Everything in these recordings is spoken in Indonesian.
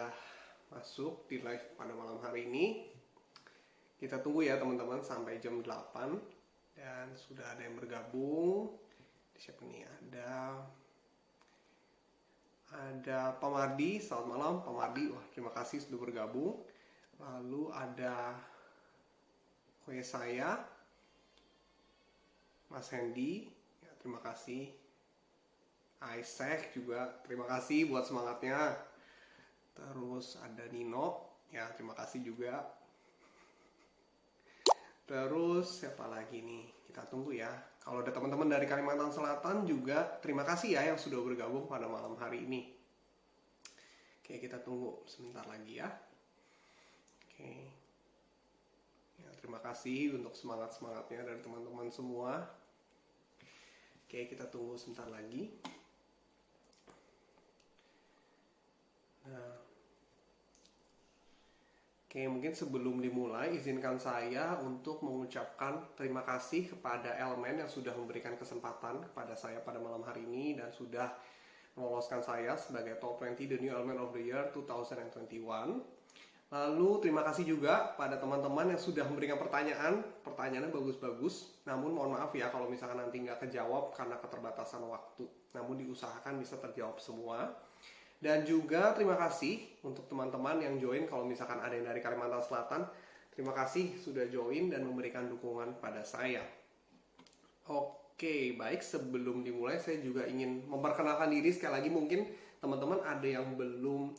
sudah masuk di live pada malam hari ini. Kita tunggu ya teman-teman sampai jam 8. Dan sudah ada yang bergabung. Siapa nih? Ada Pak Mardi. Selamat malam Pak Mardi. Wah, terima kasih sudah bergabung. Lalu ada saya, Mas Hendy. Ya, terima kasih. Isaac juga terima kasih buat semangatnya. Terus ada Nino, ya terima kasih juga. Terus siapa lagi nih? Kita tunggu ya. Kalau ada teman-teman dari Kalimantan Selatan juga terima kasih ya yang sudah bergabung pada malam hari ini. Oke, kita tunggu sebentar lagi ya. Oke. Ya, terima kasih untuk semangat-semangatnya dari teman-teman semua. Oke, kita tunggu sebentar lagi. Nah, oke, mungkin sebelum dimulai, izinkan saya untuk mengucapkan terima kasih kepada Elemen yang sudah memberikan kesempatan kepada saya pada malam hari ini dan sudah meloloskan saya sebagai Top 20 The New Element of the Year 2021. Lalu terima kasih juga pada teman-teman yang sudah memberikan pertanyaan. Pertanyaannya bagus-bagus, namun mohon maaf ya kalau misalkan nanti nggak kejawab karena keterbatasan waktu. Namun diusahakan bisa terjawab semua. Dan juga terima kasih untuk teman-teman yang join kalau misalkan ada yang dari Kalimantan Selatan. Terima kasih sudah join dan memberikan dukungan pada saya. Oke, baik, sebelum dimulai saya juga ingin memperkenalkan diri sekali lagi. Mungkin teman-teman ada yang belum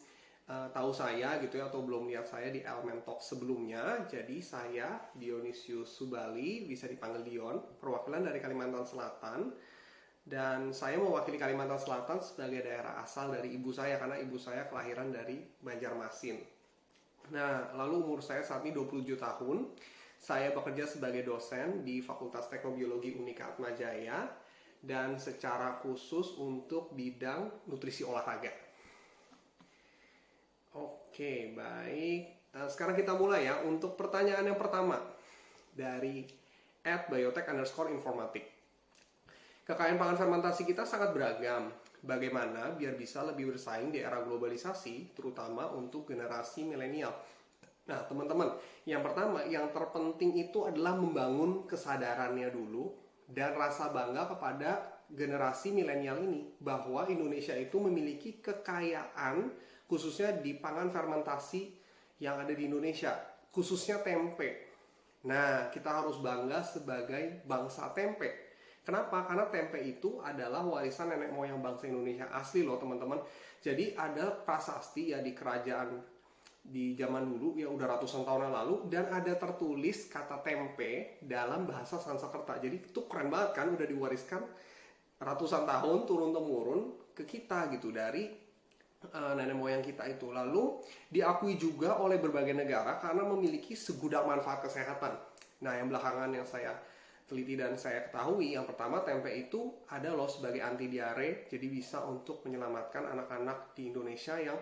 tahu saya gitu ya, atau belum lihat saya di Elemen Talk sebelumnya. Jadi saya Dionysius Subali, bisa dipanggil Dion, perwakilan dari Kalimantan Selatan. Dan saya mewakili Kalimantan Selatan sebagai daerah asal dari ibu saya, karena ibu saya kelahiran dari Banjarmasin. Nah, lalu umur saya saat ini 27 tahun. Saya bekerja sebagai dosen di Fakultas Teknobiologi Unika Atmajaya dan secara khusus untuk bidang nutrisi olahraga. Oke, baik. Nah, sekarang kita mulai ya. Untuk pertanyaan yang pertama dari @biotek_informatik. Kekayaan pangan fermentasi kita sangat beragam. Bagaimana biar bisa lebih bersaing di era globalisasi, terutama untuk generasi milenial? Nah, teman-teman, yang pertama, yang terpenting itu adalah membangun kesadarannya dulu dan rasa bangga kepada generasi milenial ini bahwa Indonesia itu memiliki kekayaan khususnya di pangan fermentasi yang ada di Indonesia, khususnya tempe. Nah, kita harus bangga sebagai bangsa tempe. Kenapa? Karena tempe itu adalah warisan nenek moyang bangsa Indonesia asli loh teman-teman. Jadi ada prasasti ya di kerajaan di zaman dulu ya udah ratusan tahun yang lalu, dan ada tertulis kata tempe dalam bahasa Sanskerta. Jadi itu keren banget kan, udah diwariskan ratusan tahun turun-temurun ke kita gitu dari nenek moyang kita itu. Lalu diakui juga oleh berbagai negara karena memiliki segudang manfaat kesehatan. Nah, yang belakangan yang saya teliti dan saya ketahui, yang pertama, tempe itu ada loh sebagai anti diare, jadi bisa untuk menyelamatkan anak-anak di Indonesia yang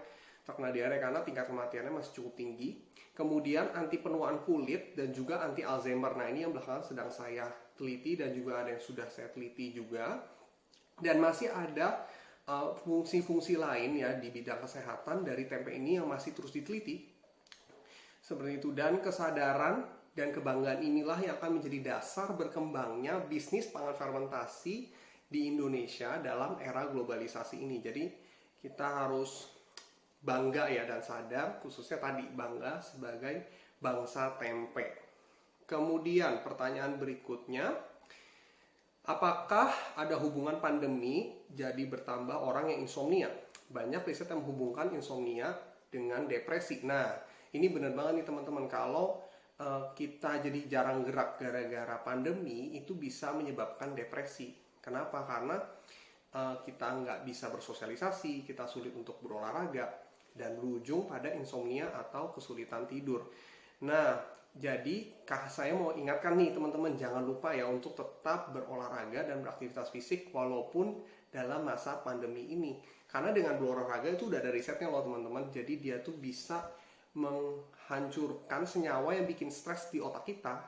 terkena diare karena tingkat kematiannya masih cukup tinggi. Kemudian anti penuaan kulit dan juga anti Alzheimer. Nah, ini yang belakangan sedang saya teliti dan juga ada yang sudah saya teliti juga. Dan masih ada fungsi-fungsi lain ya di bidang kesehatan dari tempe ini yang masih terus diteliti. Seperti itu, dan kesadaran dan kebanggaan inilah yang akan menjadi dasar berkembangnya bisnis pangan fermentasi di Indonesia dalam era globalisasi ini. Jadi kita harus bangga ya dan sadar, khususnya tadi bangga sebagai bangsa tempe. Kemudian pertanyaan berikutnya, apakah ada hubungan pandemi jadi bertambah orang yang insomnia? Banyak riset yang menghubungkan insomnia dengan depresi. Nah, ini benar banget nih teman-teman, kalau kita jadi jarang gerak gara-gara pandemi, itu bisa menyebabkan depresi. Kenapa? Karena kita nggak bisa bersosialisasi, kita sulit untuk berolahraga, dan berujung pada insomnia atau kesulitan tidur. Nah, jadi saya mau ingatkan nih teman-teman, jangan lupa ya untuk tetap berolahraga dan beraktivitas fisik walaupun dalam masa pandemi ini. Karena dengan berolahraga itu udah ada risetnya loh teman-teman, jadi dia tuh bisa menghancurkan senyawa yang bikin stres di otak kita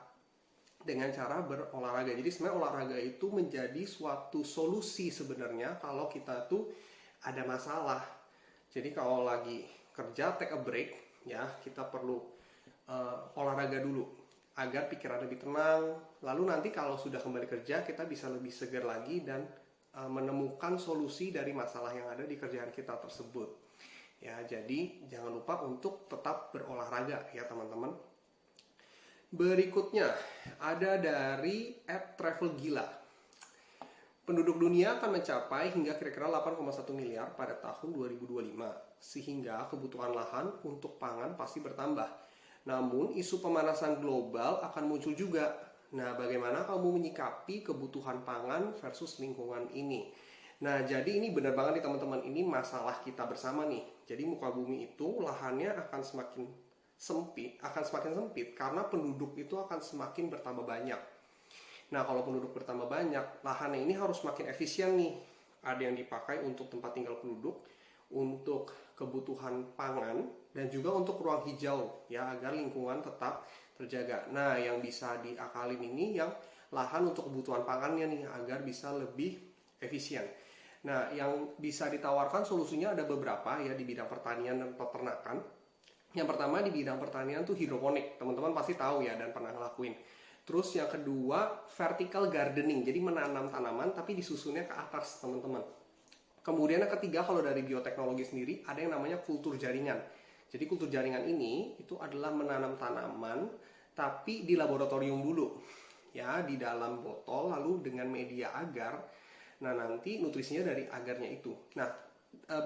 dengan cara berolahraga. Jadi sebenarnya olahraga itu menjadi suatu solusi sebenarnya kalau kita tuh ada masalah. Jadi kalau lagi kerja, take a break, ya kita perlu olahraga dulu agar pikiran lebih tenang. Lalu nanti kalau sudah kembali kerja kita bisa lebih segar lagi dan menemukan solusi dari masalah yang ada di kerjaan kita tersebut. Ya, jadi jangan lupa untuk tetap berolahraga ya teman-teman. Berikutnya ada dari @travelgila. Penduduk dunia akan mencapai hingga kira-kira 8,1 miliar pada tahun 2025, sehingga kebutuhan lahan untuk pangan pasti bertambah. Namun, isu pemanasan global akan muncul juga. Nah, bagaimana kamu menyikapi kebutuhan pangan versus lingkungan ini? Nah, jadi ini benar banget nih teman-teman, ini masalah kita bersama nih. Jadi muka bumi itu lahannya akan semakin sempit karena penduduk itu akan semakin bertambah banyak. Nah, kalau penduduk bertambah banyak, lahannya ini harus makin efisien nih. Ada yang dipakai untuk tempat tinggal penduduk, untuk kebutuhan pangan, dan juga untuk ruang hijau, ya agar lingkungan tetap terjaga. Nah, yang bisa diakalin ini yang lahan untuk kebutuhan pangannya nih, agar bisa lebih efisien. Nah, yang bisa ditawarkan solusinya ada beberapa ya di bidang pertanian dan peternakan. Yang pertama di bidang pertanian tuh hidroponik, teman-teman pasti tahu ya dan pernah ngelakuin. Terus yang kedua vertical gardening, jadi menanam tanaman tapi disusunnya ke atas teman-teman. Kemudian yang ketiga kalau dari bioteknologi sendiri ada yang namanya kultur jaringan. Jadi kultur jaringan ini itu adalah menanam tanaman tapi di laboratorium dulu. Ya, di dalam botol lalu dengan media agar. Nah, nanti nutrisinya dari agarnya itu. Nah,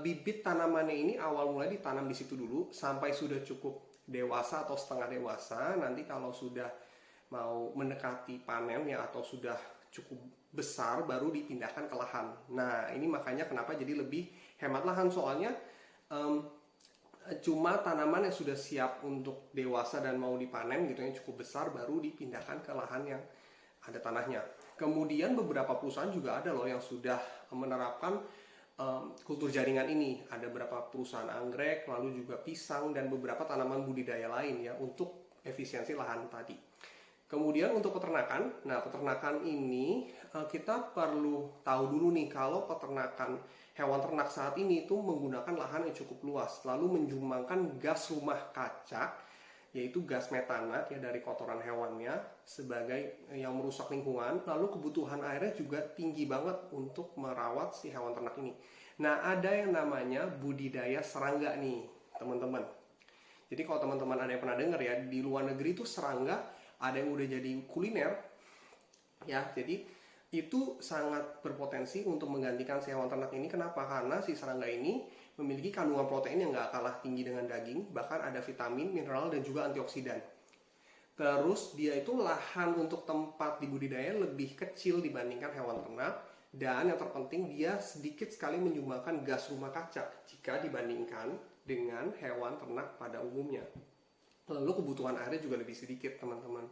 bibit tanamannya ini awal mulai ditanam di situ dulu sampai sudah cukup dewasa atau setengah dewasa. Nanti kalau sudah mau mendekati panen ya atau sudah cukup besar baru dipindahkan ke lahan. Nah, ini makanya kenapa jadi lebih hemat lahan, soalnya cuma tanaman yang sudah siap untuk dewasa dan mau dipanen gitu yang cukup besar baru dipindahkan ke lahan yang ada tanahnya. Kemudian beberapa perusahaan juga ada loh yang sudah menerapkan kultur jaringan ini. Ada beberapa perusahaan anggrek, lalu juga pisang dan beberapa tanaman budidaya lain ya untuk efisiensi lahan tadi. Kemudian untuk peternakan, nah peternakan ini kita perlu tahu dulu nih kalau peternakan hewan ternak saat ini itu menggunakan lahan yang cukup luas, lalu menyumbangkan gas rumah kaca, yaitu gas metanat ya dari kotoran hewannya sebagai yang merusak lingkungan, lalu kebutuhan airnya juga tinggi banget untuk merawat si hewan ternak ini. Nah, ada yang namanya budidaya serangga nih, teman-teman. Jadi kalau teman-teman ada yang pernah dengar ya, di luar negeri itu serangga ada yang udah jadi kuliner ya, jadi itu sangat berpotensi untuk menggantikan si hewan ternak ini. Kenapa? Karena si serangga ini memiliki kandungan protein yang nggak kalah tinggi dengan daging, bahkan ada vitamin, mineral, dan juga antioksidan. Terus dia itu lahan untuk tempat dibudidaya lebih kecil dibandingkan hewan ternak, dan yang terpenting dia sedikit sekali menyumbangkan gas rumah kaca jika dibandingkan dengan hewan ternak pada umumnya. Lalu kebutuhan airnya juga lebih sedikit teman-teman.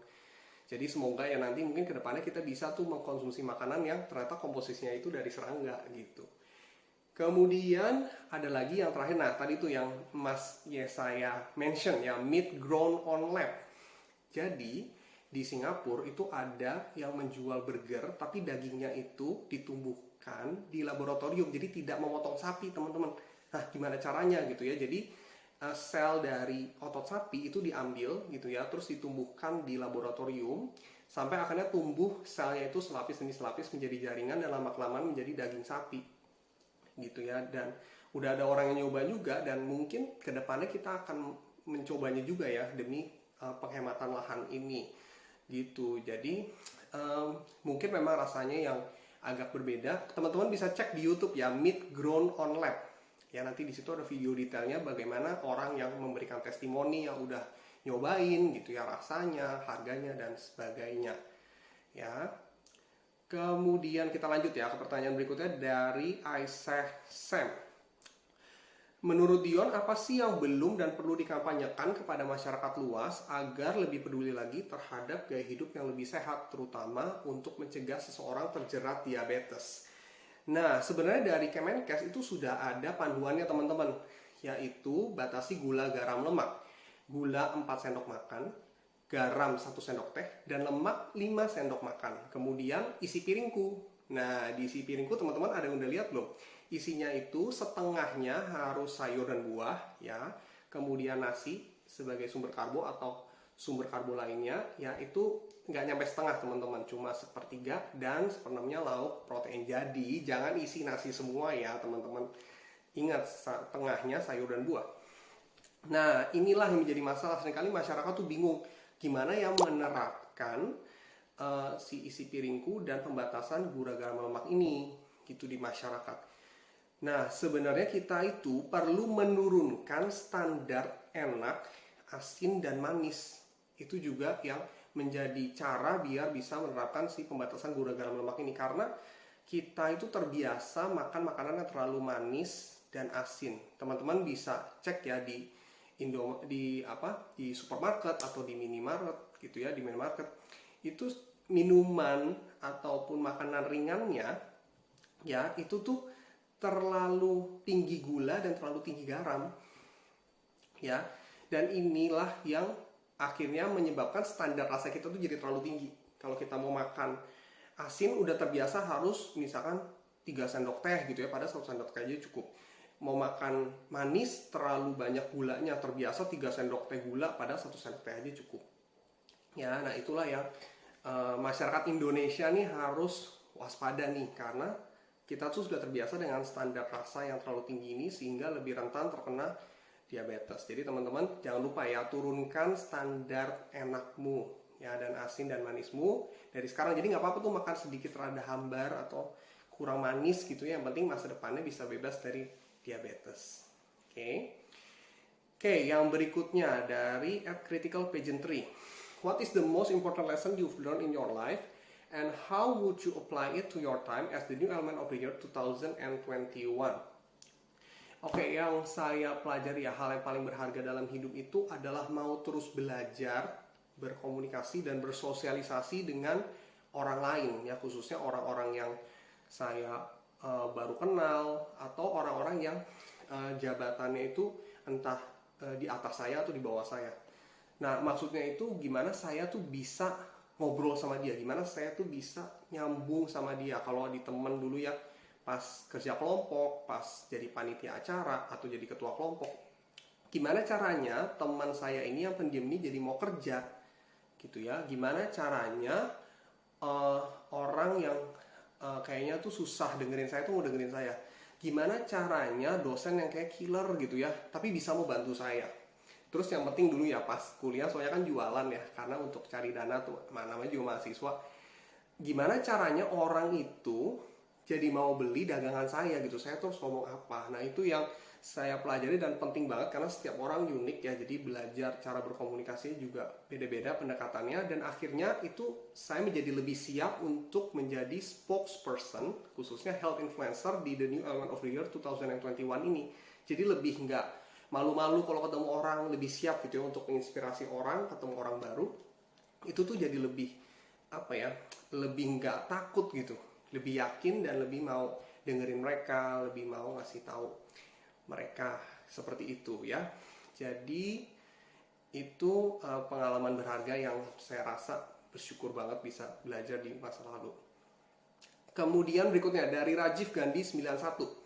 Jadi semoga ya nanti mungkin kedepannya kita bisa tuh mengkonsumsi makanan yang ternyata komposisinya itu dari serangga gitu. Kemudian ada lagi yang terakhir, nah tadi tuh yang Mas Yesaya mention ya, meat grown on lab. Jadi di Singapura itu ada yang menjual burger tapi dagingnya itu ditumbuhkan di laboratorium, jadi tidak memotong sapi teman-teman. Nah gimana caranya gitu ya, jadi sel dari otot sapi itu diambil gitu ya, terus ditumbuhkan di laboratorium sampai akhirnya tumbuh selnya itu selapis demi selapis menjadi jaringan dan lama-kelamaan menjadi daging sapi gitu ya. Dan udah ada orang yang nyoba juga dan mungkin kedepannya kita akan mencobanya juga ya demi penghematan lahan ini gitu. Jadi mungkin memang rasanya yang agak berbeda. Teman-teman bisa cek di YouTube ya, meat grown on lab. Ya nanti di situ ada video detailnya bagaimana orang yang memberikan testimoni yang udah nyobain gitu ya, rasanya, harganya dan sebagainya. Ya. Kemudian kita lanjut ya ke pertanyaan berikutnya dari Isaac Sam. Menurut Dion, apa sih yang belum dan perlu dikampanyekan kepada masyarakat luas agar lebih peduli lagi terhadap gaya hidup yang lebih sehat, terutama untuk mencegah seseorang terjerat diabetes? Nah, sebenarnya dari Kemenkes itu sudah ada panduannya teman-teman, yaitu batasi gula, garam, lemak. Gula 4 sendok makan, garam 1 sendok teh, dan lemak 5 sendok makan. Kemudian isi piringku. Nah, di isi piringku teman-teman ada yang udah lihat belum? Isinya itu setengahnya harus sayur dan buah, ya. kemudian nasi sebagai sumber karbo atau sumber karbo lainnya, ya itu nggak nyampe setengah teman-teman, cuma sepertiga, dan seperenamnya lauk protein. Jadi jangan isi nasi semua ya teman-teman, ingat tengahnya sayur dan buah. Nah inilah yang menjadi masalah, seringkali masyarakat tuh bingung gimana ya menerapkan si isi piringku dan pembatasan gula garam lemak ini gitu di masyarakat. Nah sebenarnya kita itu perlu menurunkan standar enak, asin dan manis. Itu juga yang menjadi cara biar bisa menerapkan si pembatasan gula garam lemak ini, karena kita itu terbiasa makan makanan yang terlalu manis dan asin. Teman-teman bisa cek ya di supermarket atau di minimarket gitu ya, di minimarket itu minuman ataupun makanan ringannya ya itu tuh terlalu tinggi gula dan terlalu tinggi garam ya, dan inilah yang akhirnya menyebabkan standar rasa kita tuh jadi terlalu tinggi. Kalau kita mau makan asin udah terbiasa harus misalkan 3 sendok teh gitu ya, pada 1 sendok teh aja cukup. Mau makan manis terlalu banyak gulanya, terbiasa 3 sendok teh gula, pada 1 sendok teh aja cukup ya. Nah itulah yang masyarakat Indonesia nih harus waspada nih, karena kita tuh sudah terbiasa dengan standar rasa yang terlalu tinggi ini sehingga lebih rentan terkena diabetes. Jadi teman-teman jangan lupa ya, turunkan standar enakmu ya, dan asin dan manismu dari sekarang. Jadi nggak apa-apa tuh makan sedikit rada hambar atau kurang manis gitu ya, yang penting masa depannya bisa bebas dari diabetes. Oke, yang berikutnya dari @critical pageantry. What is the most important lesson you've learned in your life, and how would you apply it to your time as the new element of the year 2021? Oke, yang saya pelajari ya, hal yang paling berharga dalam hidup itu adalah mau terus belajar, berkomunikasi dan bersosialisasi dengan orang lain ya, khususnya orang-orang yang saya baru kenal atau orang-orang yang jabatannya itu entah di atas saya atau di bawah saya. Nah maksudnya itu gimana saya tuh bisa ngobrol sama dia, gimana saya tuh bisa nyambung sama dia. Kalau di temen dulu ya, pas kerja kelompok, pas jadi panitia acara atau jadi ketua kelompok, gimana caranya teman saya ini yang pendiam ini jadi mau kerja gitu ya. Gimana caranya orang yang kayaknya tuh susah dengerin saya tuh mau dengerin saya. Gimana caranya dosen yang kayak killer gitu ya tapi bisa mau bantu saya. Terus yang penting dulu ya pas kuliah, soalnya kan jualan ya, karena untuk cari dana tuh namanya juga mahasiswa, gimana caranya orang itu jadi mau beli dagangan saya gitu, saya terus ngomong apa. Nah itu yang saya pelajari dan penting banget, karena setiap orang unik ya, jadi belajar cara berkomunikasi juga beda-beda pendekatannya, dan akhirnya itu saya menjadi lebih siap untuk menjadi spokesperson, khususnya health influencer di The New Element of the Year 2021 ini. Jadi lebih nggak malu-malu kalau ketemu orang, lebih siap gitu ya untuk menginspirasi orang, ketemu orang baru. Itu tuh jadi lebih lebih nggak takut gitu, lebih yakin dan lebih mau dengerin mereka, lebih mau ngasih tahu mereka seperti itu ya. Jadi itu pengalaman berharga yang saya rasa bersyukur banget bisa belajar di masa lalu. Kemudian berikutnya dari Rajiv Gandhi 91.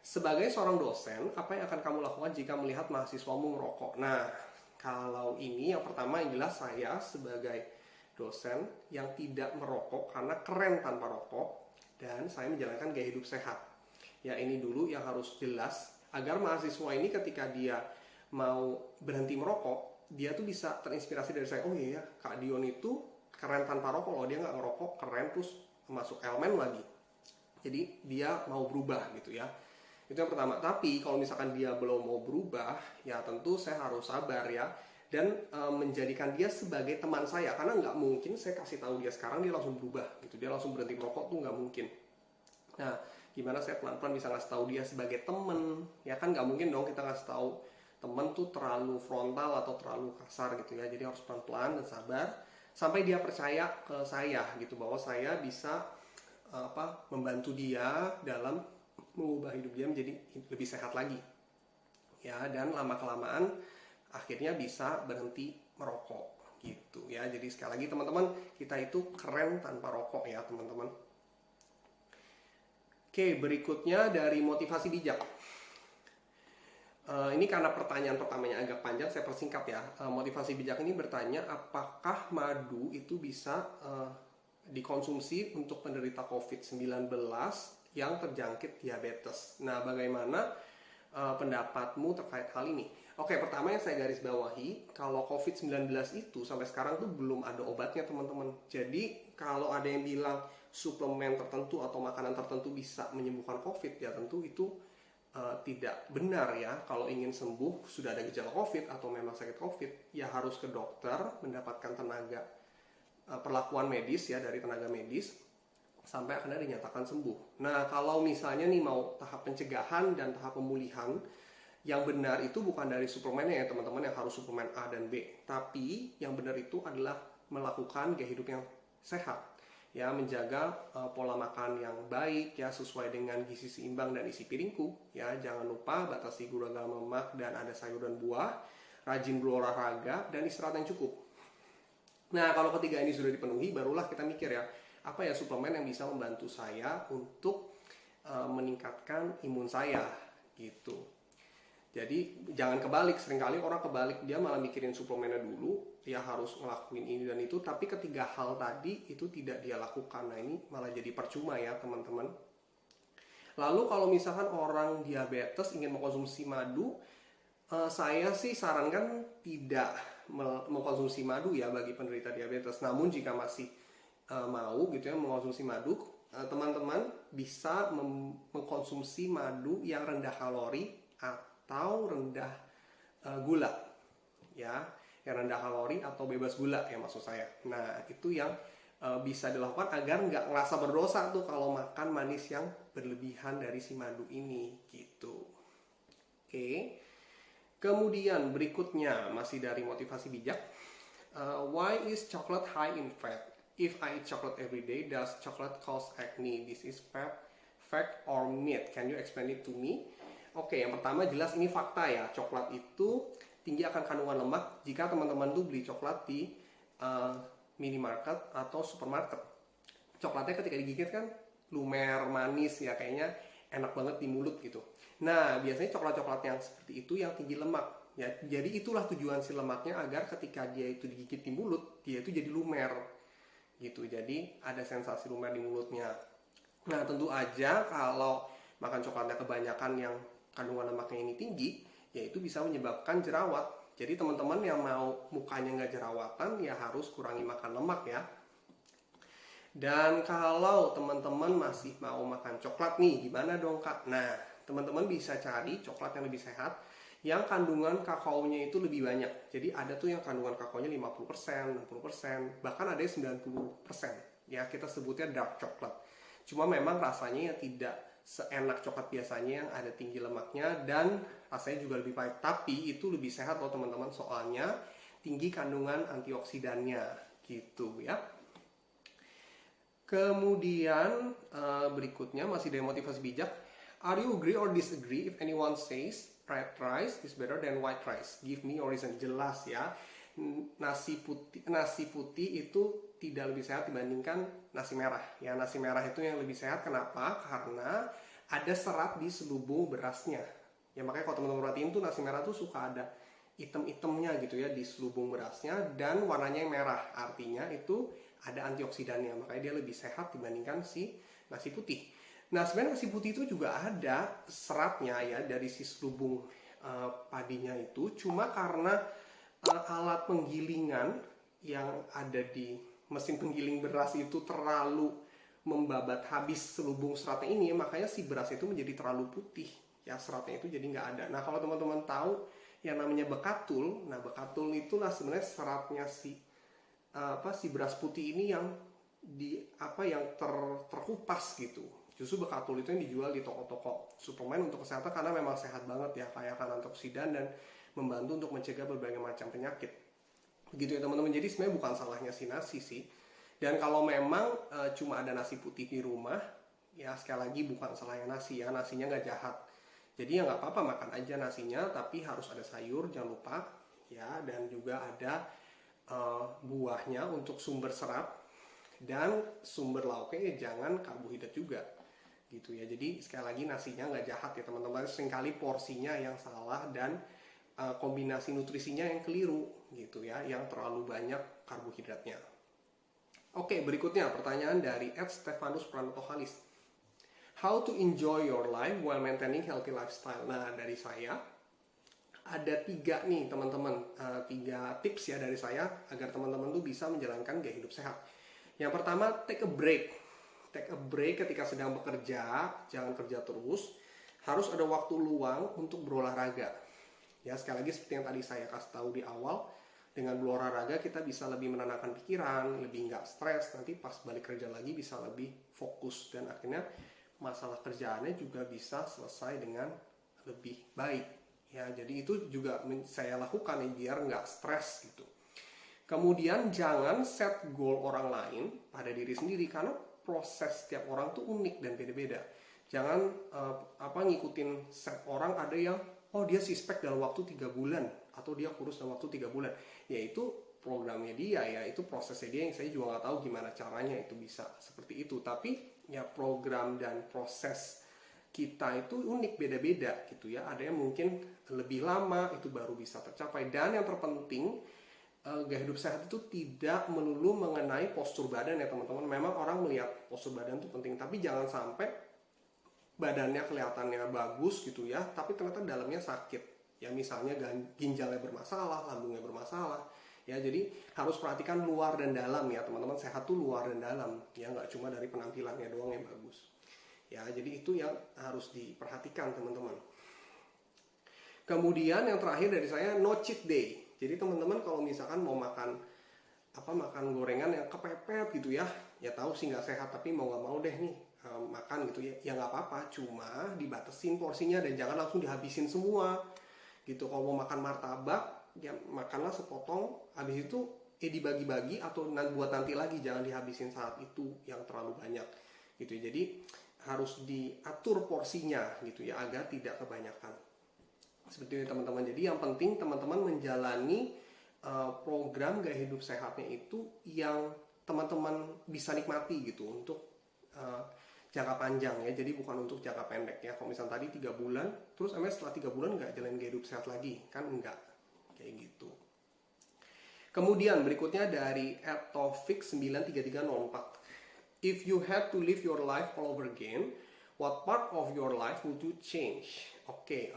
Sebagai seorang dosen, apa yang akan kamu lakukan jika melihat mahasiswamu merokok? Nah, kalau ini yang pertama yang jelas, saya sebagai dosen yang tidak merokok karena keren tanpa rokok, dan saya menjalankan gaya hidup sehat. Ya ini dulu yang harus jelas, agar mahasiswa ini ketika dia mau berhenti merokok, dia tuh bisa terinspirasi dari saya. Oh iya, Kak Dion itu keren tanpa rokok loh, dia nggak ngerokok, keren, terus masuk elemen lagi. Jadi dia mau berubah gitu ya. Itu yang pertama. Tapi kalau misalkan dia belum mau berubah, ya tentu saya harus sabar ya, dan menjadikan dia sebagai teman saya, karena nggak mungkin saya kasih tahu dia sekarang dia langsung berubah gitu, dia langsung berhenti merokok tuh nggak mungkin. Nah gimana saya pelan-pelan bisa ngasih tahu dia sebagai teman ya, kan nggak mungkin dong kita ngasih tahu teman tuh terlalu frontal atau terlalu kasar gitu ya. Jadi harus pelan-pelan dan sabar sampai dia percaya ke saya gitu, bahwa saya bisa membantu dia dalam mengubah hidup dia menjadi lebih sehat lagi ya, dan lama-kelamaan akhirnya bisa berhenti merokok gitu ya. Jadi sekali lagi teman-teman, kita itu keren tanpa rokok ya teman-teman. Oke, berikutnya dari motivasi bijak. Ini karena pertanyaan pertamanya agak panjang, saya persingkat ya. Motivasi bijak ini bertanya, apakah madu itu bisa dikonsumsi untuk penderita COVID-19 yang terjangkit diabetes? Nah, bagaimana pendapatmu terkait hal ini? Oke, pertama yang saya garis bawahi, kalau COVID-19 itu sampai sekarang tuh belum ada obatnya teman-teman. Jadi kalau ada yang bilang suplemen tertentu atau makanan tertentu bisa menyembuhkan COVID, ya tentu itu tidak benar ya. Kalau ingin sembuh, sudah ada gejala COVID atau memang sakit COVID, ya harus ke dokter, mendapatkan tenaga perlakuan medis ya dari tenaga medis sampai akhirnya dinyatakan sembuh. Nah, kalau misalnya nih mau tahap pencegahan dan tahap pemulihan, yang benar itu bukan dari suplemennya ya teman-teman, yang harus suplemen A dan B. Tapi yang benar itu adalah melakukan gaya hidup yang sehat. Ya, menjaga pola makan yang baik ya, sesuai dengan gizi seimbang dan isi piringku. Ya, jangan lupa batasi gula garam lemak dan ada sayur dan buah, rajin berolahraga dan istirahat yang cukup. Nah, kalau ketiga ini sudah dipenuhi, barulah kita mikir ya, apa ya suplemen yang bisa membantu saya untuk meningkatkan imun saya gitu. Jadi jangan kebalik, seringkali orang kebalik, dia malah mikirin suplemennya dulu, dia harus ngelakuin ini dan itu, tapi ketiga hal tadi itu tidak dia lakukan. Nah, ini malah jadi percuma ya teman-teman. Lalu kalau misalkan orang diabetes ingin mengkonsumsi madu, saya sih sarankan tidak mengkonsumsi madu ya bagi penderita diabetes. Namun jika masih mau gitu ya mengkonsumsi madu, teman-teman bisa mengkonsumsi madu yang rendah kalori atau rendah gula ya, yang rendah kalori atau bebas gula ya maksud saya. Nah, itu yang bisa dilakukan agar nggak ngerasa berdosa tuh kalau makan manis yang berlebihan dari si madu ini gitu. Oke. Kemudian berikutnya masih dari motivasi bijak. Why is chocolate high in fat? If I eat chocolate every day, does chocolate cause acne? This is fact or myth? Can you explain it to me? Oke, yang pertama jelas ini fakta ya. Coklat itu tinggi akan kandungan lemak jika teman-teman tuh beli coklat di minimarket atau supermarket. Coklatnya ketika digigit kan lumer, manis ya, kayaknya enak banget di mulut gitu. Nah, biasanya coklat-coklat yang seperti itu yang tinggi lemak ya. Jadi itulah tujuan si lemaknya, agar ketika dia itu digigit di mulut, dia itu jadi lumer gitu. Jadi ada sensasi lumer di mulutnya. Nah, tentu aja kalau makan coklatnya kebanyakan yang kandungan lemaknya ini tinggi, yaitu bisa menyebabkan jerawat. Jadi teman-teman yang mau mukanya nggak jerawatan ya harus kurangi makan lemak ya. Dan kalau teman-teman masih mau makan coklat nih, gimana dong Kak? Nah, teman-teman bisa cari coklat yang lebih sehat, yang kandungan kakaonya itu lebih banyak. Jadi ada tuh yang kandungan kakaonya 50%, 60%, bahkan ada yang 90%. Ya, kita sebutnya dark coklat. Cuma memang rasanya ya tidak seenak coklat biasanya yang ada tinggi lemaknya, dan rasanya juga lebih pahit. Tapi itu lebih sehat loh teman-teman, soalnya tinggi kandungan antioksidannya gitu ya. Kemudian berikutnya masih dari motivasi bijak. Are you agree or disagree if anyone says red rice is better than white rice? Give me your reason. Jelas ya. Nasi putih itu tidak lebih sehat dibandingkan nasi merah. Ya, nasi merah itu yang lebih sehat. Kenapa? Karena ada serat di selubung berasnya. Ya, makanya kalau teman-teman perhatiin tuh nasi merah tuh suka ada item-itemnya gitu ya di selubung berasnya, dan warnanya yang merah. Artinya itu ada antioksidannya, makanya dia lebih sehat dibandingkan si nasi putih. Nah, sebenarnya nasi putih itu juga ada seratnya ya dari si selubung padinya itu, cuma karena alat penggilingan yang ada di mesin penggiling beras itu terlalu membabat habis selubung seratnya ini, makanya si beras itu menjadi terlalu putih ya, seratnya itu jadi nggak ada. Nah, kalau teman-teman tahu yang namanya bekatul, nah bekatul itulah sebenarnya seratnya si beras putih ini yang terkupas gitu. Justru bekatul itu yang dijual di toko-toko suplemen untuk kesehatan, karena memang sehat banget ya, kaya akan antioksidan dan membantu untuk mencegah berbagai macam penyakit. Begitu ya teman-teman. Jadi sebenarnya bukan salahnya si nasi sih. Dan kalau memang cuma ada nasi putih di rumah, ya sekali lagi bukan salahnya nasi ya, nasinya nggak jahat. Jadi ya nggak apa-apa makan aja nasinya, tapi harus ada sayur jangan lupa ya, dan juga ada buahnya untuk sumber serat, dan sumber lauknya ya jangan karbohidrat juga gitu ya. Jadi sekali lagi nasinya nggak jahat ya teman-teman, seringkali porsinya yang salah dan kombinasi nutrisinya yang keliru gitu ya, yang terlalu banyak karbohidratnya. Oke, berikutnya pertanyaan dari @Stefanus Pranotohalis. How to enjoy your life while maintaining healthy lifestyle? Nah, dari saya ada 3 nih teman-teman, 3 tips ya dari saya agar teman-teman tuh bisa menjalankan gaya hidup sehat. Yang pertama, take a break. Take a break ketika sedang bekerja, jangan kerja terus. Harus ada waktu luang untuk berolahraga. Ya, sekali lagi seperti yang tadi saya kasih tahu di awal, dengan berolahraga kita bisa lebih menenangkan pikiran, lebih nggak stres, nanti pas balik kerja lagi bisa lebih fokus dan akhirnya masalah kerjaannya juga bisa selesai dengan lebih baik. Ya, jadi itu juga saya lakukan ya, biar nggak stres gitu. Kemudian jangan set goal orang lain pada diri sendiri karena proses setiap orang tuh unik dan beda-beda. Jangan ngikutin set orang, ada yang dia sispek dalam waktu 3 bulan atau dia kurus dalam waktu 3 bulan. Ya itu programnya dia ya, itu prosesnya dia yang saya juga nggak tahu gimana caranya itu bisa seperti itu. Tapi ya program dan proses kita itu unik, beda-beda gitu ya. Ada yang mungkin lebih lama itu baru bisa tercapai. Dan yang terpenting, gaya hidup sehat itu tidak melulu mengenai postur badan ya teman-teman. Memang orang melihat postur badan itu penting, tapi jangan sampai badannya kelihatannya bagus gitu ya, tapi ternyata dalamnya sakit. Ya misalnya ginjalnya bermasalah, lambungnya bermasalah. Ya jadi harus perhatikan luar dan dalam ya teman-teman. Sehat tuh luar dan dalam ya, nggak cuma dari penampilannya doang yang bagus. Ya, jadi itu yang harus diperhatikan teman-teman. Kemudian yang terakhir dari saya, no cheat day. Jadi teman-teman kalau misalkan mau makan gorengan yang kepepet gitu ya, ya tahu sih nggak sehat, tapi mau nggak mau deh nih makan gitu ya, ya nggak apa-apa, cuma dibatasin porsinya dan jangan langsung dihabisin semua gitu. Kalau mau makan martabak, ya makanlah sepotong, habis itu dibagi-bagi atau buat nanti lagi, jangan dihabisin saat itu yang terlalu banyak gitu ya. Jadi harus diatur porsinya gitu ya, agar tidak kebanyakan. Seperti itu teman-teman. Jadi yang penting teman-teman menjalani program gaya hidup sehatnya itu yang teman-teman bisa nikmati gitu untuk jangka panjang ya. Jadi bukan untuk jangka pendek ya. Kalau misalnya tadi 3 bulan, terus setelah 3 bulan nggak jalan gaya hidup sehat lagi, kan enggak. Kayak gitu. Kemudian berikutnya dari @taufik93304. If you had to live your life all over again, what part of your life would you change? Oke,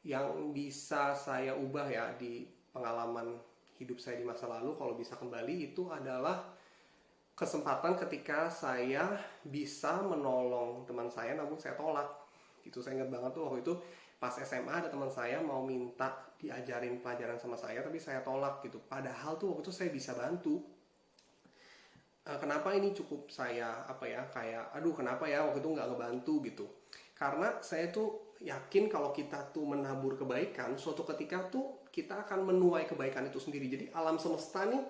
yang bisa saya ubah ya di pengalaman hidup saya di masa lalu, kalau bisa kembali, itu adalah kesempatan ketika saya bisa menolong teman saya, namun saya tolak. Gitu, saya ingat banget tuh waktu itu pas SMA ada teman saya mau minta diajarin pelajaran sama saya, tapi saya tolak gitu. Padahal tuh waktu itu saya bisa bantu. Kenapa ini cukup saya kenapa ya waktu itu nggak ngebantu gitu. Karena saya tuh yakin kalau kita tuh menabur kebaikan, suatu ketika tuh kita akan menuai kebaikan itu sendiri. Jadi alam semesta nih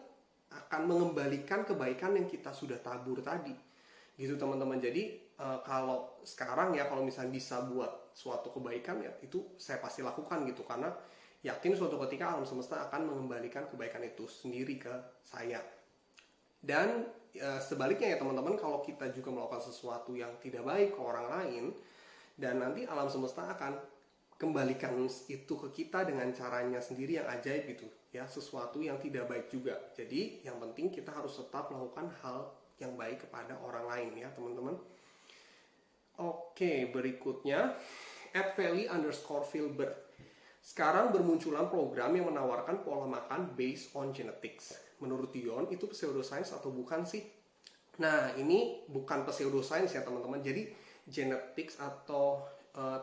akan mengembalikan kebaikan yang kita sudah tabur tadi gitu teman-teman. Jadi kalau sekarang ya, kalau misalnya bisa buat suatu kebaikan ya, itu saya pasti lakukan gitu, karena yakin suatu ketika alam semesta akan mengembalikan kebaikan itu sendiri ke saya. Dan sebaliknya ya teman-teman, kalau kita juga melakukan sesuatu yang tidak baik ke orang lain, dan nanti alam semesta akan kembalikan itu ke kita dengan caranya sendiri yang ajaib gitu ya, sesuatu yang tidak baik juga. Jadi yang penting kita harus tetap melakukan hal yang baik kepada orang lain ya teman-teman. Oke, berikutnya @valley_filbert. Sekarang bermunculan program yang menawarkan pola makan based on genetics. Menurut Dion, itu pseudoscience atau bukan sih? Nah, ini bukan pseudoscience ya teman-teman. Jadi genetics atau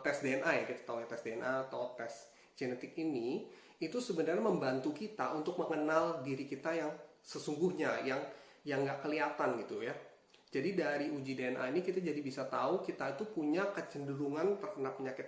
tes DNA ya, kita tahu ya, tes DNA atau tes genetik ini itu sebenarnya membantu kita untuk mengenal diri kita yang sesungguhnya, yang nggak kelihatan gitu ya. Jadi dari uji DNA ini kita jadi bisa tahu kita itu punya kecenderungan terkena penyakit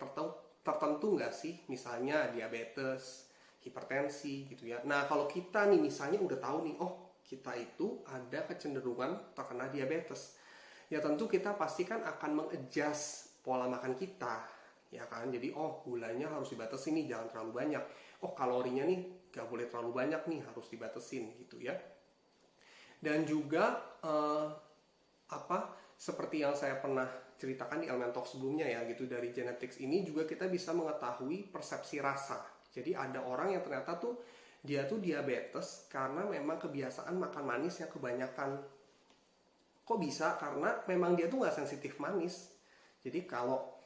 tertentu nggak sih? Misalnya diabetes, hipertensi gitu ya. Nah kalau kita nih misalnya udah tahu nih, kita itu ada kecenderungan terkena diabetes, ya tentu kita pasti kan akan mengadjust pola makan kita, ya kan? Jadi gulanya harus dibatasi nih, jangan terlalu banyak. Kalorinya nih nggak boleh terlalu banyak nih, harus dibatesin gitu ya. Dan juga seperti yang saya pernah ceritakan di Elemen Talk sebelumnya ya gitu, dari genetics ini juga kita bisa mengetahui persepsi rasa. Jadi ada orang yang ternyata tuh dia tuh diabetes karena memang kebiasaan makan manis yang kebanyakan. Kok bisa? Karena memang dia tuh nggak sensitif manis. Jadi kalau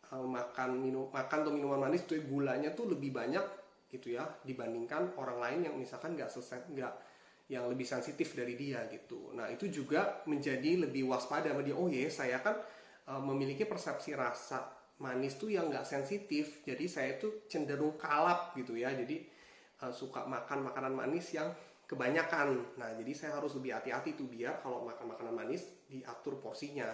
makan atau minuman manis tuh gulanya tuh lebih banyak gitu ya dibandingkan orang lain yang misalkan nggak yang lebih sensitif dari dia gitu. Nah itu juga menjadi lebih waspada sama dia. Oh iya, saya kan memiliki persepsi rasa manis tuh yang nggak sensitif, jadi saya tuh cenderung kalap gitu ya. Jadi suka makan makanan manis yang kebanyakan. Nah jadi saya harus lebih hati-hati tuh biar kalau makan makanan manis diatur porsinya.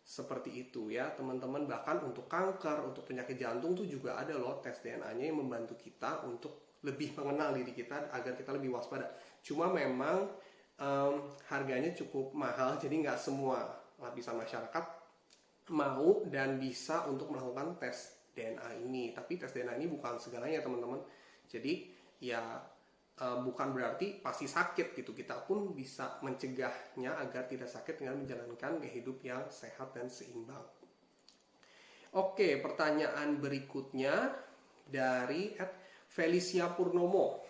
Seperti itu ya teman-teman. Bahkan untuk kanker, untuk penyakit jantung tuh juga ada loh tes DNA-nya yang membantu kita untuk lebih mengenal diri kita agar kita lebih waspada. Cuma memang harganya cukup mahal, jadi nggak semua lapisan masyarakat mau dan bisa untuk melakukan tes DNA ini. Tapi tes DNA ini bukan segalanya teman-teman. Jadi ya bukan berarti pasti sakit gitu. Kita pun bisa mencegahnya agar tidak sakit dengan menjalankan gaya hidup yang sehat dan seimbang. Oke, pertanyaan berikutnya dari Felicia Purnomo.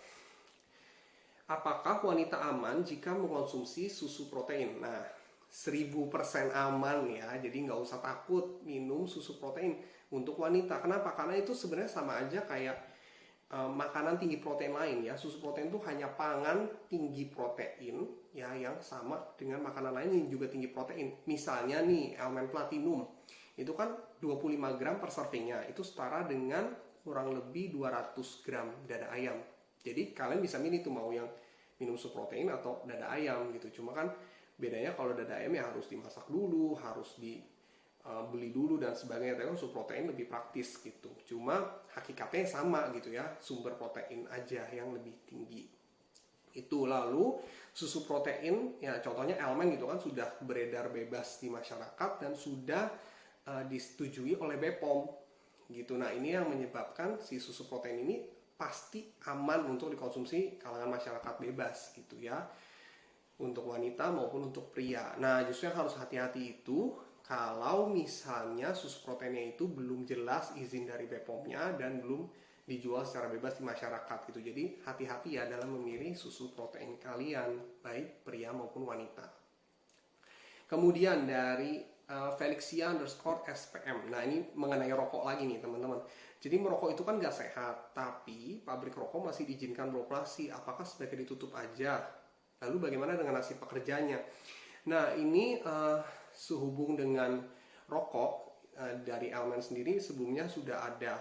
Apakah wanita aman jika mengkonsumsi susu protein? Nah, 1000% aman ya, jadi nggak usah takut minum susu protein untuk wanita. Kenapa? Karena itu sebenarnya sama aja kayak makanan tinggi protein lain ya. Susu protein itu hanya pangan tinggi protein ya, yang sama dengan makanan lain yang juga tinggi protein. Misalnya nih, Elemen Platinum itu kan 25 gram per servingnya, itu setara dengan kurang lebih 200 gram dada ayam. Jadi kalian bisa milih tuh mau yang minum susu protein atau dada ayam gitu. Cuma kan bedanya kalau dada ayam ya harus dimasak dulu, harus dibeli dulu dan sebagainya. Tapi susu protein lebih praktis gitu. Cuma hakikatnya sama gitu ya, sumber protein aja yang lebih tinggi. Itu lalu susu protein ya contohnya Elmen gitu kan sudah beredar bebas di masyarakat dan sudah disetujui oleh BPOM gitu. Nah ini yang menyebabkan si susu protein ini pasti aman untuk dikonsumsi kalangan masyarakat bebas gitu ya, untuk wanita maupun untuk pria. Nah justru yang harus hati-hati itu kalau misalnya susu proteinnya itu belum jelas izin dari BPOM-nya dan belum dijual secara bebas di masyarakat gitu. Jadi hati-hati ya dalam memilih susu protein kalian, baik pria maupun wanita. Kemudian dari Felixia_SPM. Nah ini mengenai rokok lagi nih teman-teman. Jadi merokok itu kan gak sehat, tapi pabrik rokok masih diizinkan beroperasi. Apakah sebaiknya ditutup aja? Lalu bagaimana dengan nasib pekerjanya? Nah ini sehubung dengan rokok dari Elemen sendiri sebelumnya sudah ada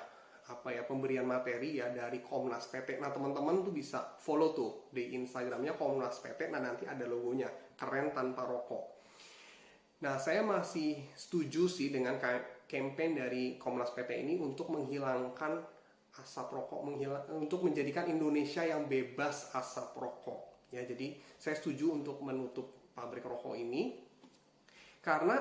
pemberian materi ya dari Komnas PT. Nah teman-teman tuh bisa follow tuh di Instagramnya Komnas PT. Nah nanti ada logonya, keren tanpa rokok. Nah, saya masih setuju sih dengan campaign dari Komnas PT ini untuk menghilangkan asap rokok, untuk menjadikan Indonesia yang bebas asap rokok. Ya, jadi saya setuju untuk menutup pabrik rokok ini. Karena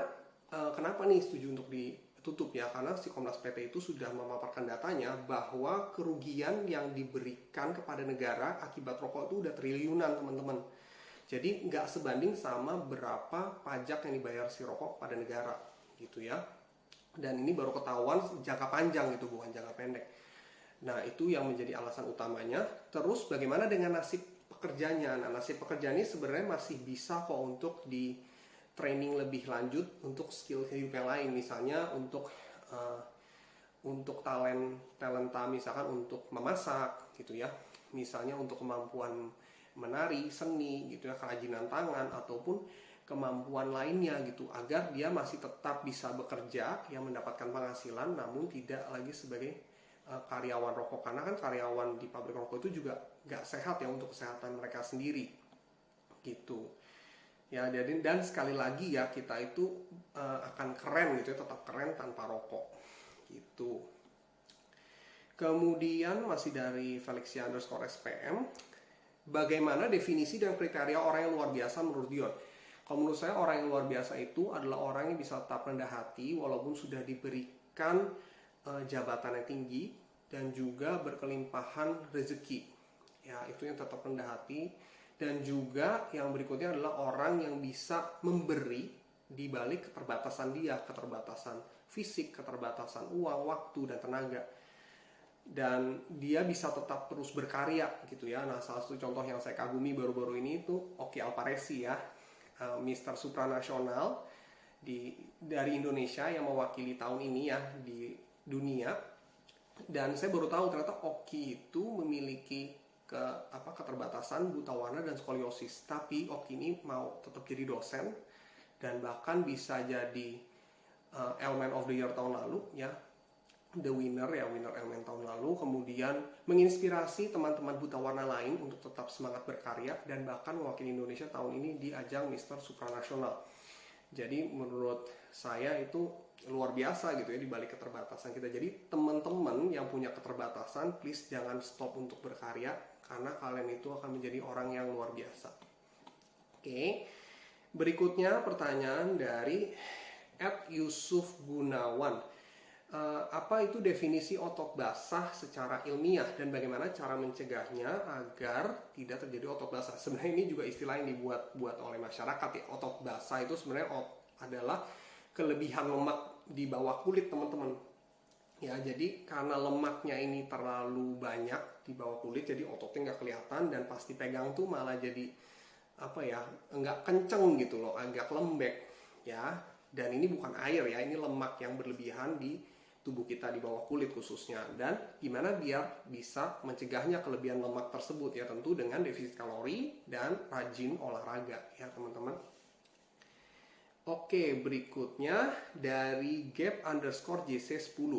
kenapa nih setuju untuk ditutup ya? Karena si Komnas PT itu sudah memaparkan datanya bahwa kerugian yang diberikan kepada negara akibat rokok itu udah triliunan, teman-teman. Jadi nggak sebanding sama berapa pajak yang dibayar si rokok pada negara gitu ya. Dan ini baru ketahuan jangka panjang gitu, bukan jangka pendek. Nah itu yang menjadi alasan utamanya. Terus bagaimana dengan nasib pekerjanya? Nah nasib pekerja ini sebenarnya masih bisa kok untuk di training lebih lanjut untuk skill hidup yang lain. Misalnya untuk talenta misalkan untuk memasak gitu ya. Misalnya untuk kemampuan menari, seni gitu ya, kerajinan tangan ataupun kemampuan lainnya gitu, agar dia masih tetap bisa bekerja yang mendapatkan penghasilan namun tidak lagi sebagai karyawan rokok. Karena kan karyawan di pabrik rokok itu juga gak sehat ya untuk kesehatan mereka sendiri gitu ya. Jadi dan sekali lagi ya kita itu akan keren gitu ya, tetap keren tanpa rokok gitu. Kemudian masih dari Felixia_SPM. Bagaimana definisi dan kriteria orang yang luar biasa menurut Dion? Kalau menurut saya orang yang luar biasa itu adalah orang yang bisa tetap rendah hati walaupun sudah diberikan jabatan yang tinggi dan juga berkelimpahan rezeki. Ya, itu yang tetap rendah hati. Dan juga yang berikutnya adalah orang yang bisa memberi di balik keterbatasan dia, keterbatasan fisik, keterbatasan uang, waktu, dan tenaga. Dan dia bisa tetap terus berkarya gitu ya. Nah, salah satu contoh yang saya kagumi baru-baru ini itu Oki Alparesi ya, Mister Supranasional dari Indonesia yang mewakili tahun ini ya di dunia. Dan saya baru tahu ternyata Oki itu memiliki keterbatasan buta warna dan skoliosis. Tapi Oki ini mau tetap jadi dosen dan bahkan bisa jadi Elemen of the Year tahun lalu ya, winner Elemen tahun lalu. Kemudian menginspirasi teman-teman buta warna lain untuk tetap semangat berkarya dan bahkan mewakili Indonesia tahun ini di ajang Mister Supranasional. Jadi menurut saya itu luar biasa gitu ya di balik keterbatasan kita. Jadi teman-teman yang punya keterbatasan, please jangan stop untuk berkarya karena kalian itu akan menjadi orang yang luar biasa. Oke. Berikutnya pertanyaan dari @Yusuf Gunawan. Apa itu definisi otot basah secara ilmiah dan bagaimana cara mencegahnya agar tidak terjadi otot basah? Sebenarnya ini juga istilah yang dibuat oleh masyarakat ya. Otot basah itu sebenarnya adalah kelebihan lemak di bawah kulit, teman-teman. Ya, jadi karena lemaknya ini terlalu banyak di bawah kulit, jadi ototnya nggak kelihatan dan pas dipegang tuh malah jadi nggak kenceng gitu loh, agak lembek ya. Dan ini bukan air ya, ini lemak yang berlebihan di tubuh kita di bawah kulit khususnya. Dan gimana biar bisa mencegahnya kelebihan lemak tersebut ya, tentu dengan defisit kalori dan rajin olahraga ya teman-teman. Oke, berikutnya dari gap_JC10.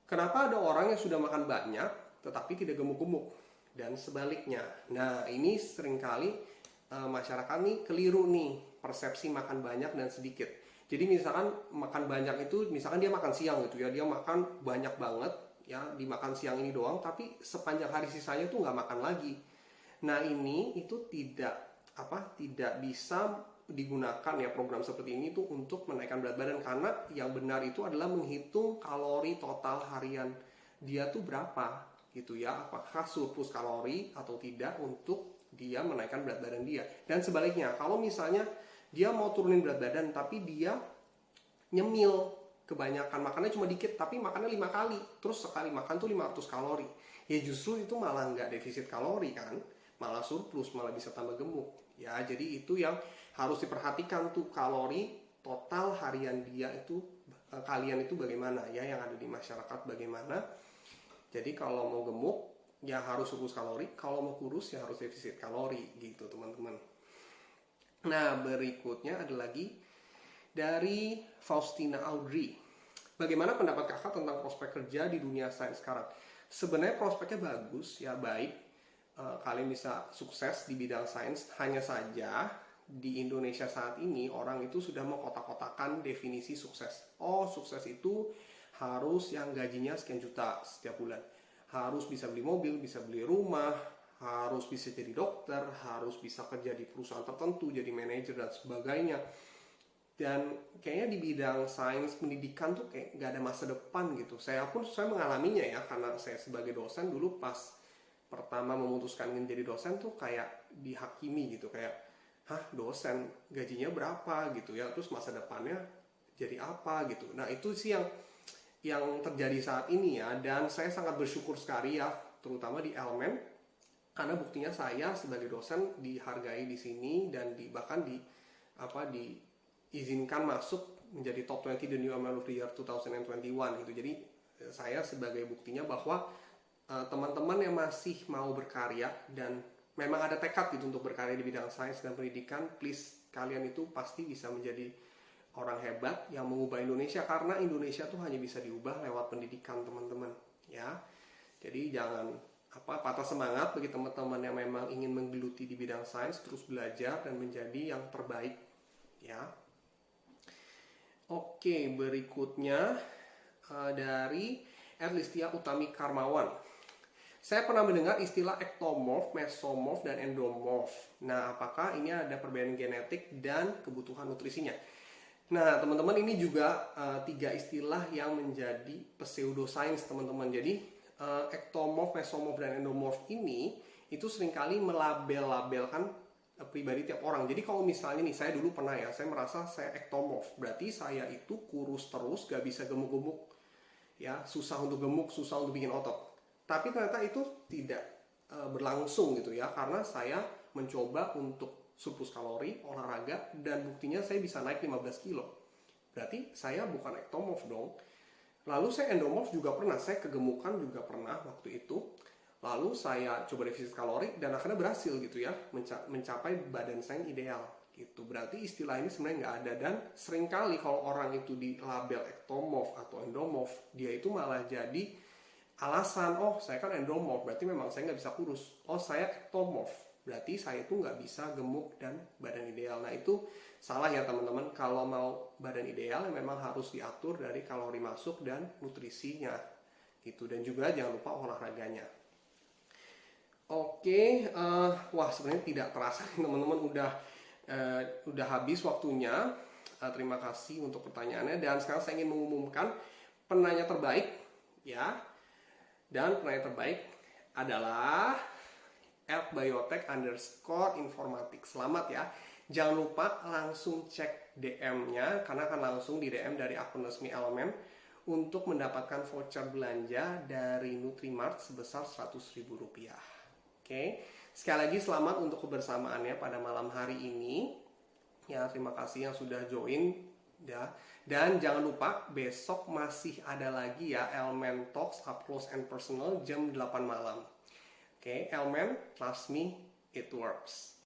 Kenapa ada orang yang sudah makan banyak tetapi tidak gemuk-gemuk dan sebaliknya? Nah, ini seringkali masyarakat nih keliru nih persepsi makan banyak dan sedikit. Jadi misalkan makan banyak itu, misalkan dia makan siang gitu ya, dia makan banyak banget ya, dimakan siang ini doang, tapi sepanjang hari sisanya tuh nggak makan lagi. Nah, ini itu tidak bisa digunakan ya program seperti ini tuh untuk menaikkan berat badan, karena yang benar itu adalah menghitung kalori total harian dia tuh berapa gitu ya, apakah surplus kalori atau tidak untuk dia menaikkan berat badan dia. Dan sebaliknya, kalau misalnya dia mau turunin berat badan tapi dia nyemil, kebanyakan makannya cuma dikit tapi makannya 5 kali, terus sekali makan tuh 500 kalori, ya justru itu malah nggak defisit kalori kan, malah surplus, malah bisa tambah gemuk ya. Jadi itu yang harus diperhatikan tuh, kalori total harian dia itu, kalian itu bagaimana ya, yang ada di masyarakat bagaimana. Jadi kalau mau gemuk ya harus surplus kalori, kalau mau kurus ya harus defisit kalori gitu teman-teman. Nah, berikutnya ada lagi dari Faustina Audrey. Bagaimana pendapat kakak tentang prospek kerja di dunia sains sekarang? Sebenarnya prospeknya bagus ya, baik. Kalian bisa sukses di bidang sains. Hanya saja di Indonesia saat ini orang itu sudah mengkotak-kotakan definisi sukses. Oh, sukses itu harus yang gajinya sekian juta setiap bulan, harus bisa beli mobil, bisa beli rumah, harus bisa jadi dokter, harus bisa kerja di perusahaan tertentu, jadi manajer dan sebagainya. Dan kayaknya di bidang sains pendidikan tuh kayak gak ada masa depan gitu. Saya mengalaminya ya, karena saya sebagai dosen dulu pas pertama memutuskan ingin jadi dosen tuh kayak dihakimi gitu, kayak dosen gajinya berapa gitu ya, terus masa depannya jadi apa gitu. Nah, itu sih yang terjadi saat ini ya, dan saya sangat bersyukur sekali ya, terutama di Elemen, karena buktinya saya sebagai dosen dihargai di sini dan bahkan diizinkan masuk menjadi top 20 the new Elemen of the Year 2021 gitu. Jadi saya sebagai buktinya bahwa teman-teman yang masih mau berkarya dan memang ada tekad gitu untuk berkarya di bidang sains dan pendidikan, please, kalian itu pasti bisa menjadi orang hebat yang mengubah Indonesia, karena Indonesia tuh hanya bisa diubah lewat pendidikan teman-teman ya. Jadi jangan patah semangat bagi teman-teman yang memang ingin menggeluti di bidang sains, terus belajar dan menjadi yang terbaik ya. Oke, berikutnya dari Erlistia Utami Karmawan. Saya pernah mendengar istilah ektomorf, mesomorf, dan endomorf. Nah, apakah ini ada perbedaan genetik dan kebutuhan nutrisinya? Nah, teman-teman, ini juga 3 istilah yang menjadi pseudosains, teman-teman. Jadi, ektomorf, mesomorf, dan endomorf ini itu seringkali melabel-labelkan pribadi tiap orang. Jadi kalau misalnya nih, saya dulu pernah ya, saya merasa saya ektomorf, berarti saya itu kurus terus, gak bisa gemuk-gemuk, ya susah untuk gemuk, susah untuk bikin otot. Tapi ternyata itu tidak berlangsung gitu ya, karena saya mencoba untuk surplus kalori, olahraga, dan buktinya saya bisa naik 15 kilo. Berarti saya bukan ektomorf dong. Lalu saya endomorf juga pernah, saya kegemukan juga pernah waktu itu. Lalu saya coba defisit kalori dan akhirnya berhasil gitu ya, mencapai badan saya yang ideal gitu. Berarti istilah ini sebenarnya nggak ada, dan seringkali kalau orang itu di label ektomorf atau endomorf, dia itu malah jadi alasan, oh saya kan endomorf berarti memang saya nggak bisa kurus. Oh saya ektomorf berarti saya itu nggak bisa gemuk dan badan ideal. Nah itu salah ya teman-teman. Kalau mau badan ideal memang harus diatur dari kalori masuk dan nutrisinya gitu, dan juga jangan lupa olahraganya. Oke, wah sebenarnya tidak terasa teman-teman udah habis waktunya. Terima kasih untuk pertanyaannya, dan sekarang saya ingin mengumumkan penanya terbaik ya. Dan penanya terbaik adalah @biotek_informatik. Selamat ya. Jangan lupa langsung cek DM-nya, karena akan langsung di DM dari akun resmi Elemen untuk mendapatkan voucher belanja dari Nutrimart sebesar Rp100.000. Oke, sekali lagi selamat untuk kebersamaannya pada malam hari ini. Ya, terima kasih yang sudah join ya. Dan jangan lupa besok masih ada lagi ya Elemen Talks Up Close and Personal jam 8 malam. Oke, Elemen, trust me, it works.